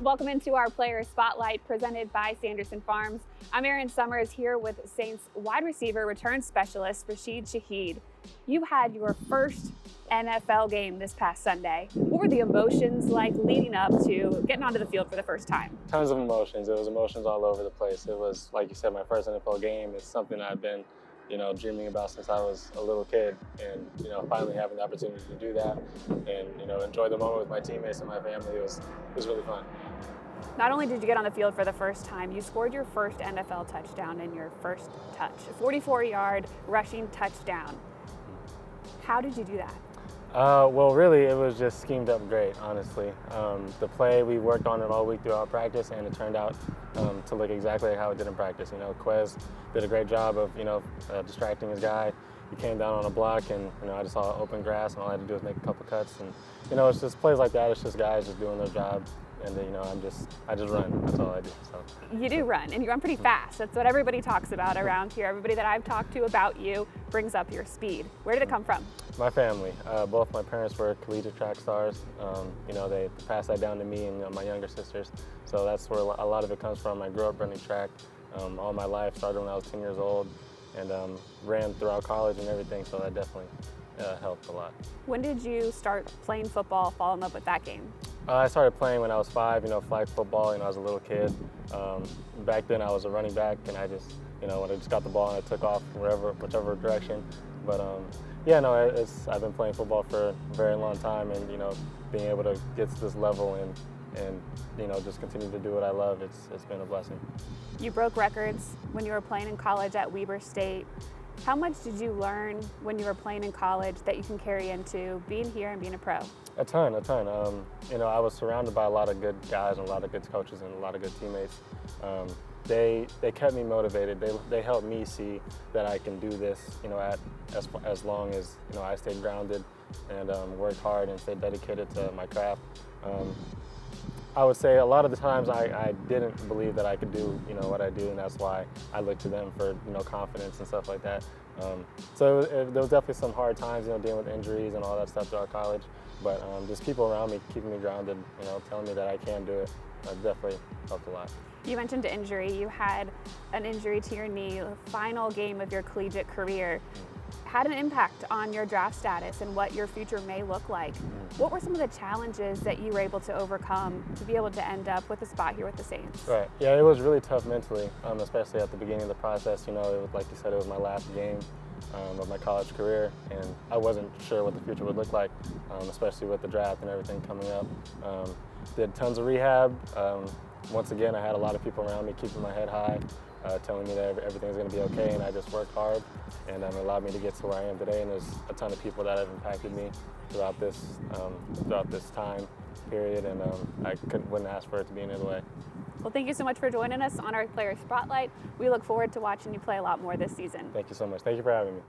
Welcome into our Player Spotlight presented by Sanderson Farms. I'm Erin Summers here with Saints wide receiver return specialist Rashid Shaheed. You had your first NFL game this past Sunday. What were the emotions like leading up to getting onto the field for the first time? Tons of emotions. It was emotions all over the place. It was, like you said, my first NFL game. It's something I've been, dreaming about since I was a little kid, and finally having the opportunity to do that and enjoy the moment with my teammates and my family was really fun. Not only did you get on the field for the first time, you scored your first NFL touchdown in your first touch, a 44-yard rushing touchdown. How did you do that? Well, really, it was just schemed up great, honestly. The play, we worked on it all week throughout practice, and it turned out to look exactly how it did in practice. Quez did a great job of, distracting his guy. He came down on a block, and, I just saw open grass, and all I had to do was make a couple cuts. And, it's just plays like that. It's just guys just doing their job. And I just run. That's all I do. So you do run, and you run pretty fast. That's what everybody talks about around here. Everybody that I've talked to about you brings up your speed. Where did it come from? My family. Both my parents were collegiate track stars. They passed that down to me and my younger sisters. So that's where a lot of it comes from. I grew up running track all my life. Started when I was 10 years old, and ran throughout college and everything. So that definitely helped a lot. When did you start playing football, fall in love with that game? I started playing when I was 5, flag football, I was a little kid. Back then I was a running back, and I just, when I just got the ball and I took off whichever direction. But I've been playing football for a very long time, and, being able to get to this level and just continue to do what I love, it's been a blessing. You broke records when you were playing in college at Weber State. How much did you learn when you were playing in college that you can carry into being here and being a pro? A ton. I was surrounded by a lot of good guys and a lot of good coaches and a lot of good teammates. They kept me motivated. They helped me see that I can do this, as long as, I stayed grounded and worked hard and stayed dedicated to my craft. I would say a lot of the times I didn't believe that I could do, what I do, and that's why I looked to them for, confidence and stuff like that. So there was definitely some hard times, dealing with injuries and all that stuff throughout college, but just people around me keeping me grounded, telling me that I can do it, definitely helped a lot. You mentioned injury. You had an injury to your knee, the final game of your collegiate career. Had an impact on your draft status and what your future may look like. What were some of the challenges that you were able to overcome to be able to end up with a spot here with the Saints? Right. Yeah, it was really tough mentally, especially at the beginning of the process. It was, like you said, it was my last game of my college career, and I wasn't sure what the future would look like, especially with the draft and everything coming up. Did tons of rehab. Once again, I had a lot of people around me keeping my head high, telling me that everything's going to be okay, and I just worked hard, and it allowed me to get to where I am today. And there's a ton of people that have impacted me throughout this time period, and I wouldn't ask for it to be any other way. Well, thank you so much for joining us on our Player Spotlight. We look forward to watching you play a lot more this season. Thank you so much. Thank you for having me.